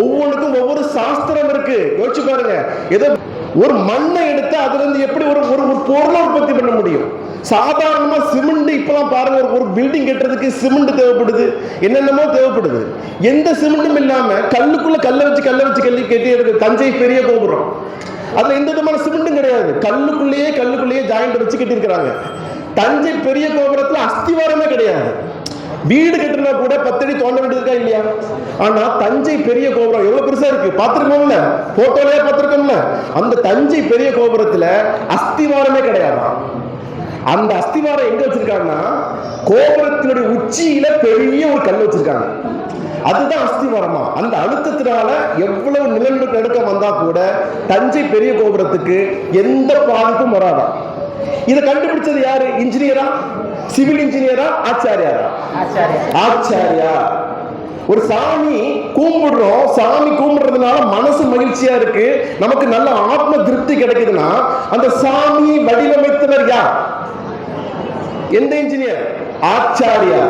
ஒவ்வொன்றுக்கும் ஒவ்வொரு சாஸ்திரம் இருக்கு. யோசிச்சு பாருங்க. ஏதோ ஒரு மண்ணை எடுத்து அதுல இருந்து எப்படி ஒரு பொருளை உற்பத்தி பண்ண முடியும்? சாதாரணமா சிமெண்ட் இப்பதான் பாருங்க, ஒரு பில்டிங் கட்டுறதுக்கு சிமெண்ட் தேவைப்படுது, என்னென்னமோ தேவைப்படுது. எந்த சிமெண்ட்டும் இல்லாம கல்லுக்குள்ள கல்லை வச்சு கட்டி இருக்கு தஞ்சை பெரிய கோபுரம். அதுல எந்த விதமான சிமெண்ட்டும் கிடையாது, கல்லுக்குள்ளேயே ஜாயிண்ட் வச்சு கட்டி இருக்கிறாங்க. தஞ்சை பெரிய கோபுரத்துல அஸ்திவாரமே கிடையாது. வீடு கட்டினா கூட 10 அடி தோண்ட வேண்டியதுக்கா இல்லையா? ஆனா தஞ்சை பெரிய கோபுரம் எவ்வளவு பெருசா இருக்கு, பார்த்திருக்கோம்ல, போட்டோலயே பார்த்திருக்கோம்ல. அந்த தஞ்சை பெரிய கோபுரத்துல அஸ்திவாரமே கிடையாது. அந்த அஸ்திவாரம் எங்க வச்சிருக்காங்கன்னா கோபுரத்தினுடைய உச்சியில பெரிய ஒரு கல் வச்சிருக்காங்க. அதுதான் அஸ்திவாரமா. அந்த அழுத்தத்தினால எவ்வளவு நிலநடுக்கம் வந்தா கூட தஞ்சை பெரிய கோபுரத்துக்கு எந்த பாதிப்பும் வராதான். இதை கண்டுபிடிச்சது யாரு? இன்ஜினியரா, சிவில் இன்ஜினியரா, ஆச்சாரியாரா? ஆச்சாரியா. ஒரு சாமி கும்பிடுறோம், சாமி கும்பிடுறதுனால மனசு மகிழ்ச்சியா இருக்கு, நமக்கு நல்ல ஆத்ம திருப்தி கிடைக்குதுன்னா அந்த சாமி வடிவமைத்தவர் யார்? எந்த இன்ஜினியர்? ஆச்சாரியா.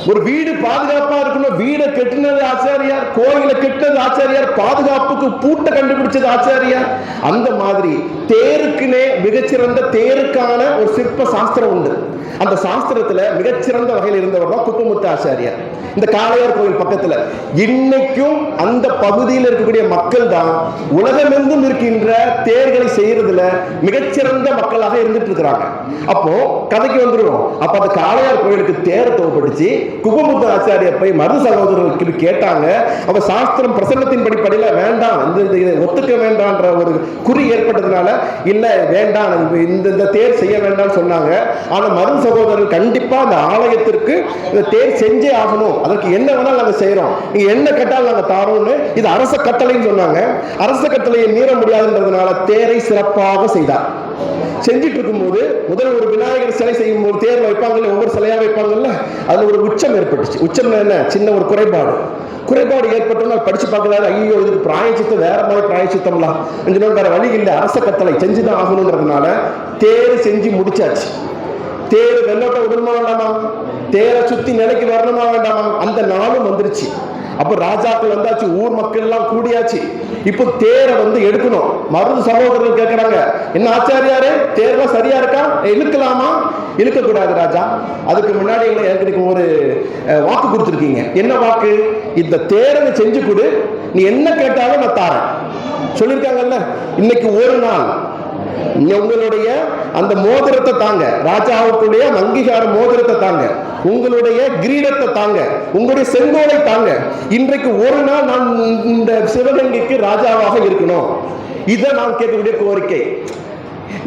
ஒரு வீடு பாதுகாப்பா இருக்கணும், வீடை கட்டினது ஆச்சாரியார், கோயிலை கட்டினது ஆச்சாரியார், பாதுகாப்புக்கு பூட்டை கண்டுபிடிச்சது ஆச்சாரியார். அந்த மாதிரி தேருக்குனே மிகச்சிறந்த தேருக்கான ஒரு சிற்ப சாஸ்திரம் உண்டு. அந்த சாஸ்திரத்துல மிகச்சிறந்த வகையில் இருந்தவர் தான் குப்பமுத்து ஆச்சாரியார். இந்த காளையார் கோயில் பக்கத்துல இன்னைக்கும் அந்த பகுதியில் இருக்கக்கூடிய மக்கள் தான் உலகமெங்கும் இருக்கின்ற தேர்களை செய்யறதுல மிகச்சிறந்த மக்களாக இருந்துட்டு இருக்கிறாங்க. அப்போ கதைக்கு வந்துருவோம். அப்ப அந்த காளையார் கோயிலுக்கு தேர் தேவைப்பட்டுச்சு. குப்பமுத்து ஆச்சாரியார் போய் மருது சகோதரர்களுக்கு கேட்டாங்க. அவ சாஸ்திரம் பிரசன்னத்தின் படிப்படையில வேண்டாம், ஒத்துக்க வேண்டாம்ன்ற ஒரு குறி ஏற்பட்டதுனால இல்ல வேண்டாம், இந்த தேர் செய்ய வேண்டாம்னு சொன்னாங்க. ஆனா மருது சகோதரர்கள் கண்டிப்பா அந்த ஆலயத்திற்கு இந்த தேர் செஞ்சே ஆகணும், அதற்கு என்ன வேணாலும் நாங்க செய்யறோம், நீங்க என்ன கேட்டாலும் நாங்க தாரோம்னு இது அரச கட்டளைன்னு சொன்னாங்க. அரச கட்டளையை மீற முடியாதுன்றதுனால தேரை சிறப்பாக செய்தார். செஞ்சிட்டு இருக்கும்போது முதல் ஒரு விநாயகர் சிலை செய்யும் போது தேர் வைப்பாங்கல்ல, ஒவ்வொரு சிலையா வைப்பாங்கல்ல, அதுல ஒரு உச்சம் ஏற்பட்டுச்சு. உச்சம் என்ன? சின்ன ஒரு குறைபாடு ஏற்பட்டோம்னா படிச்சு பார்க்கலாரு. ஐயோ இதுக்கு பிராயச்சித்தம் வேற மாதிரி பிராயச்சித்தம்லாம் வேற வழி இல்லை, அரச கட்டளை செஞ்சுதான் ஆகணும்ன்றதுனால தேர் செஞ்சு முடிச்சாச்சு. தேர் வெள்ளோட்ட விடணுமா வேண்டாமா? தேரை சுத்தி நிலைக்கு வரணுமா வேண்டாமா? அந்த நாளும் வந்துருச்சு. அப்ப ராஜாக்கள் வந்தாச்சு, ஊர் மக்கள் எல்லாம் கூடியாச்சு. இப்போ தேரை எடுக்கணும். மருது சகோதரர்கள் கேட்கிறாங்க, என்ன ஆச்சாரியாரே தேர்லாம் சரியா இருக்கா, இழுக்கலாமா? இழுக்க கூடாது ராஜா, அதுக்கு முன்னாடி எனக்கு ஒரு வாக்கு கொடுத்துருக்கீங்க. என்ன வாக்கு? இந்த தேரை செஞ்சு கொடு, நீ என்ன கேட்டாலும் நான் தாரேன் சொல்லியிருக்காங்கல்ல. இன்னைக்கு ஒரு நாள் உங்களுடைய அந்த மோதிரத்தை தாங்க, ராஜாவுக்குடைய அங்கீகார மோதிரத்தை தாங்க, உங்களுடைய கிரீடத்தை தாங்க, உங்களுடைய செங்கோலை தாங்க. இன்றைக்கு ஒரு நாள் நான் இந்த சிவகங்கைக்கு ராஜாவாக இருக்கணும், இதை நான் கேட்கக்கூடிய கோரிக்கை.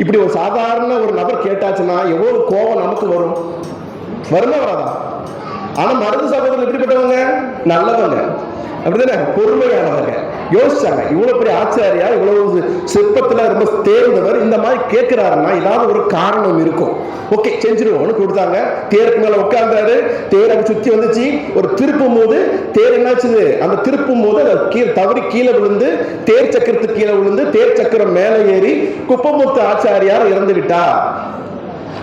இப்படி ஒரு சாதாரண ஒரு நபர் கேட்டாச்சுன்னா எவ்வளவு கோபம் நமக்கு வரும்? வருமா வராதா? ஆனா மருது சகோதரர்கள் எப்படிப்பட்டவங்க? நல்லவங்க, அப்படிதானே, பொறுமையானவங்க. யோசிச்சாங்க, இவ்வளவு பெரிய ஆச்சாரியா, இவ்வளவு சிற்பத்துல ரொம்ப தேர்ந்தவர் இந்த மாதிரி கேட்கிறாருன்னா ஏதாவது ஒரு காரணம் இருக்கும். ஓகே செஞ்சிருவோம்னு கொடுத்தாங்க. தேருக்கு மேல உட்கார்ந்தாரு. தேரை சுத்தி வந்துச்சு. ஒரு திருப்பும் போது தேர் என்னாச்சு, அந்த திருப்பும் போது தவறி கீழே விழுந்து தேர் சக்கரத்துக்கு கீழே விழுந்து தேர் சக்கரம் மேல ஏறி குப்பமுத்து ஆச்சாரியார் இறந்து விட்டார்.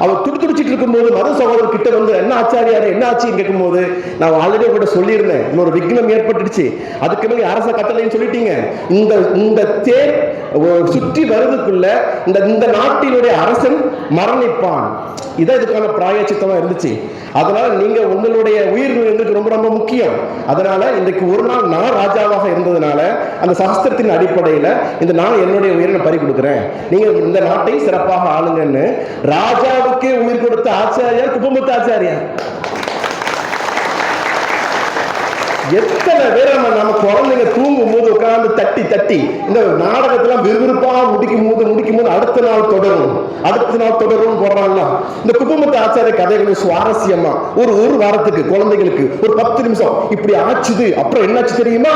அவர் துடிச்சிட்டு இருக்கும்போது மத சகோதரர் கிட்ட என்ன ஆச்சாரியாரே என்ன ஆச்சுன்னு கேட்கும்போது, நான் ஆல்ரெடி கூட சொல்லியிருந்தேன், இன்னொரு விக்னம் ஏற்பட்டுடுச்சு, அதுக்கு மேலே அரச கட்டளைன்னு சொல்லிட்டீங்க. இந்த தேர் சுற்றி வருவதற்குள்ள இந்த நாட்டினுடைய அரசன் மரணிப்பான். இதான் இதுக்கான பிராயச்சித்தமா இருந்துச்சு. அதனால நீங்க உங்களுடைய உயிர் எங்களுக்கு ரொம்ப ரொம்ப முக்கியம். அதனால இன்றைக்கு ஒரு நாள் நான் ராஜாவாக இருந்ததுனால அந்த சாஸ்திரத்தின் அடிப்படையில் இந்த நான் என்னுடைய உயிரை பறி கொடுக்குறேன், நீங்க இந்த நாட்டை சிறப்பாக ஆளுங்கன்னு ராஜாவுக்கே உயிர் கொடுத்த ஆச்சாரியார் குப்பமுத்து ஆச்சாரியார். எத்தனை பேர் நம்ம குழந்தைங்க தூங்கும் போது உட்கார்ந்து தட்டி இந்த நாடகத்தெல்லாம் விறுவிறுப்பா முடிக்கும் போது அடுத்த நாள் தொடரும் போடுறாங்க. இந்த குப்பமுத்து ஆச்சாரிய கதைகள் சுவாரஸ்யமா ஒரு வாரத்துக்கு குழந்தைகளுக்கு ஒரு 10 நிமிஷம் இப்படி ஆச்சுது, அப்புறம் என்னாச்சு தெரியுமா,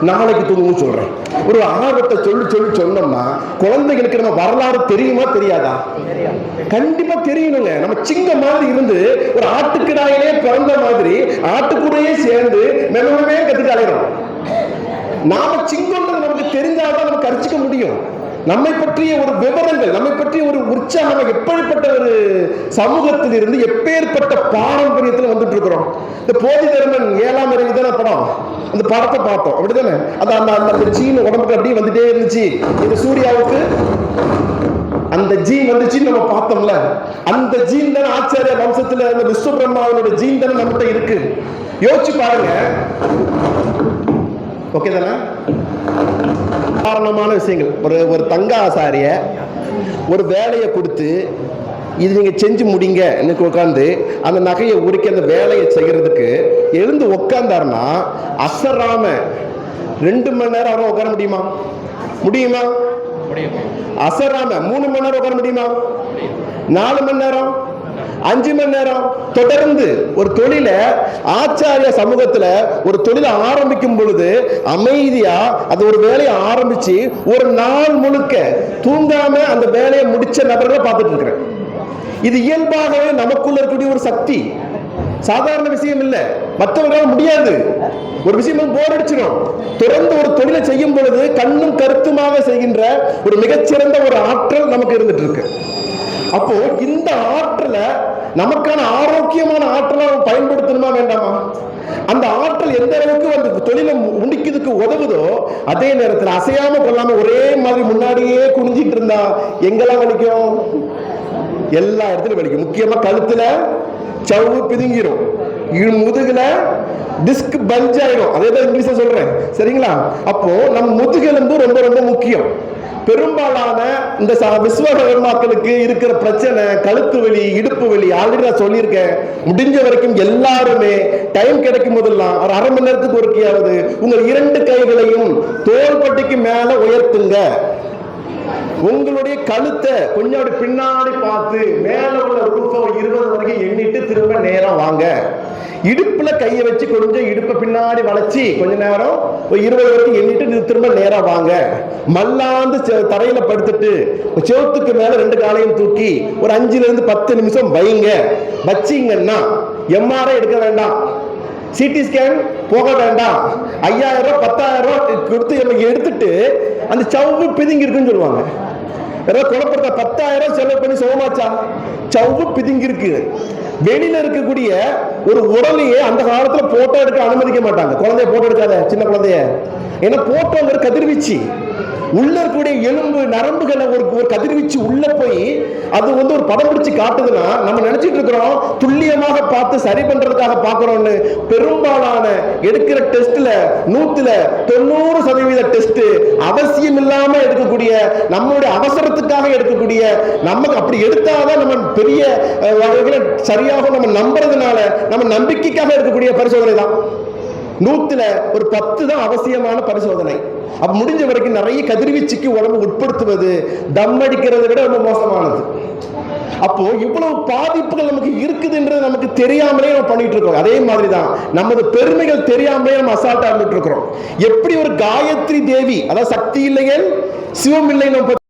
நாளைக்கு தூங்கும் சொல்றேன், ஒரு ஆர்வத்தை சொல்லி சொன்னோம்னா குழந்தைகளுக்கு நம்ம வரலாறு தெரியுமா தெரியாதா? கண்டிப்பா தெரியணுங்க. நம்ம சிங்க மாதிரி இருந்து ஒரு ஆட்டுக்கிடாயிலே பிறந்த மாதிரி ஆட்டுக்கூடையே சேர்ந்து மெல்லவே கத்துட்டு அலைகிறோம். நாம சிங்கம்ன்றது நமக்கு தெரிஞ்சாதான் நமக்கு அரிச்சிக்க முடியும். நம்மை பற்றிய ஒரு விவரங்கள், நம்மை பற்றிய ஒரு உற்சாகம், எப்படிப்பட்ட ஒரு சமூகத்தில் இருந்து எப்பேற்பட்ட பாரம்பரியத்தில் வந்துட்டு இருக்கிறோம். இந்த போதி தர்மன் 7ஆம் அறிவு தானே படம், அந்த படத்தை பார்த்தோம் அப்படித்தானே. அந்த அந்த அந்த ஜீன் உடம்புக்கு அப்படியே வந்துட்டே இருந்துச்சு. இந்த சூர்யாவுக்கு அந்த ஜீன் வந்துச்சுன்னு நம்ம பார்த்தோம்ல, அந்த ஜீன் தானே ஆச்சாரிய வம்சத்துல அந்த விஸ்வ பிரம்மாவோட ஜீன் தானே நம்மகிட்ட இருக்கு. யோசிச்சு பாருங்க. ஓகே தானே? காரணமான விஷயங்கள். ஒரு தங்க ஆசாரிய ஒரு வேலையை கொடுத்து இது நீங்க செஞ்சு முடிங்க எனக்கு உட்காந்து அந்த நகையை உருக்கி அந்த வேலையை செய்யறதுக்கு எழுந்து உட்கார்ந்தாருன்னா அசராம 2 மணி நேரம் அவரை உட்கார முடியுமா? முடியுமா? அசராம 3 மணி நேரம் உட்கார முடியுமா? 4 மணி நேரம், 5 மணி நேரம் தொடர்ந்து ஒரு தொழில ஆச்சாரிய சமூகத்துல ஒரு தொழிலை ஆரம்பிக்கும் பொழுது அமைதியா அது ஒரு வேலையை ஆரம்பிச்சு ஒரு நாள் முழுக்க தூங்காம அந்த வேலையை முடிச்ச நபர்களை பார்த்துட்டு இருக்கிறேன். இது இயல்பாகவே நமக்குள்ள இருக்கக்கூடிய ஒரு சக்தி, சாதாரண விஷயம் இல்ல. மற்றவர்களால் முடியாது. ஒரு விஷயம் போர் அடிச்சிடும். தொடர்ந்து ஒரு தொழிலை செய்யும் பொழுது கண்ணும் கருத்துமாக செய்கின்ற ஒரு மிகச்சிறந்த ஒரு ஆற்றல் நமக்கு இருந்துட்டு இருக்கு. அப்போ இந்த ஆற்றலை நமக்கான ஆரோக்கியமான ஆற்றலை பயன்படுத்தணுமா வேண்டாமா? அந்த ஆற்றல் எந்த அளவுக்கு அந்த தொழிலை முடிக்கிறதுக்கு உதவுதோ அதே நேரத்தில் அசையாம கொள்ளாம ஒரே மாதிரி முன்னாடியே குனிஞ்சிட்டு இருந்தா எங்கெல்லாம் வலிக்கும்? எல்லா இடத்துலயும் வலிக்கும். முக்கியமா கழுத்துல சவ்வு பிதுங்கிரும், முதுகுல டிஸ்க் பல்ஜ் ஆயிடும். அதே தான் இங்கிலீஷ்ல சொல்றேன், சரிங்களா? அப்போ நம்ம முதுகெலும்பு ரொம்ப ரொம்ப முக்கியம். பெரும்பாலான இந்த விஸ்வகர்மாக்களுக்கு இருக்கிற பிரச்சனை கழுத்து வலி, இடுப்பு வலி. ஆல்ரெடி நான் சொல்லியிருக்கேன். முடிஞ்ச வரைக்கும் எல்லாருமே டைம் கிடைக்கும் போதெல்லாம் ஒரு அரை மணி நேரத்துக்கு ஒருக்கையாவது உங்கள் 2 கைகளையும் தோள்பட்டைக்கு மேல உயர்த்துங்க. உங்களுடைய கழுத்தை கொஞ்சம் அப்படி பின்னாடி பார்த்து மேல உள்ள ரூஃபை 20 வரைக்கும் எண்ணிட்டு திரும்ப நேரம் வாங்க. இடுப்புல கையை வச்சு கொஞ்சம் இடுப்பை பின்னாடி வளைச்சி கொஞ்ச நேரம் 20 வரைக்கும் எண்ணிட்டு திரும்ப நேரம் வாங்க. மல்லாந்து தரையில படுத்துட்டு செவத்துக்கு மேல 2 காலையும் தூக்கி ஒரு 5 to 10 நிமிஷம் வைங்க. வச்சிங்கன்னா எம்ஆர்ஐ எடுக்க வேண்டாம், சிடி ஸ்கேன் போக வேண்டாம். 5000 10,000 கொடுத்து நம்ம எடுத்துட்டு அந்த சவ்வு பிதுங்கி இருக்குன்னு சொல்லுவாங்க. குழப்பத்த 10,000 செலவு பண்ணி சோமாச்சா? சவ்வு பிதுங்கி இருக்கு. வெளியில இருக்கக்கூடிய ஒரு உடலையே அந்த காலத்துல போட்டோ எடுக்க அனுமதிக்க மாட்டாங்க. குழந்தைய போட்டோ எடுக்காத, சின்ன குழந்தைய. ஏன்னா போட்டோங்கிற கதிர்வீச்சு உள்ள இருக்கக்கூடிய எலும்பு நரம்புகளை ஒரு கதிர்வீச்சு உள்ள போய் அது ஒரு படம் பிடிச்சு காட்டுதுன்னா நம்ம நினைச்சிட்டு இருக்கிறோம் துல்லியமாக பார்த்து சரி பண்றதுக்காக பார்க்கிறோம்னு. பெரும்பாலான எடுக்கிற டெஸ்ட்ல 100% டெஸ்ட் அவசியம் இல்லாம எடுக்கக்கூடிய, நம்மளுடைய அவசரத்துக்காக எடுக்கக்கூடிய, நமக்கு அப்படி எடுத்தாதான் நம்ம பெரிய வகைகளை சரியாக நம்ம நம்புறதுனால நம்ம நம்பிக்கைக்காக எடுக்கக்கூடிய பரிசோதனை தான். 100 தான் அவசியமான பரிசோதனை. அப்ப முடிஞ்ச வரைக்கும் நிறைய கதிர்வீச்சுக்கு உடம்பு உட்படுத்துவது தம் அடிக்கிறதை விட ரொம்ப மோசமானது. அப்போ இவ்வளவு பாதிப்புகள் நமக்கு இருக்குதுன்றது நமக்கு தெரியாமலே நம்ம பண்ணிட்டு இருக்கோம். அதே மாதிரிதான் நமது பெருமைகள் தெரியாமலே நம்ம அசால்ட்டா இருந்துட்டு இருக்கிறோம். எப்படி ஒரு காயத்ரி தேவி, அதாவது சக்தி இல்லையேல் சிவம் இல்லை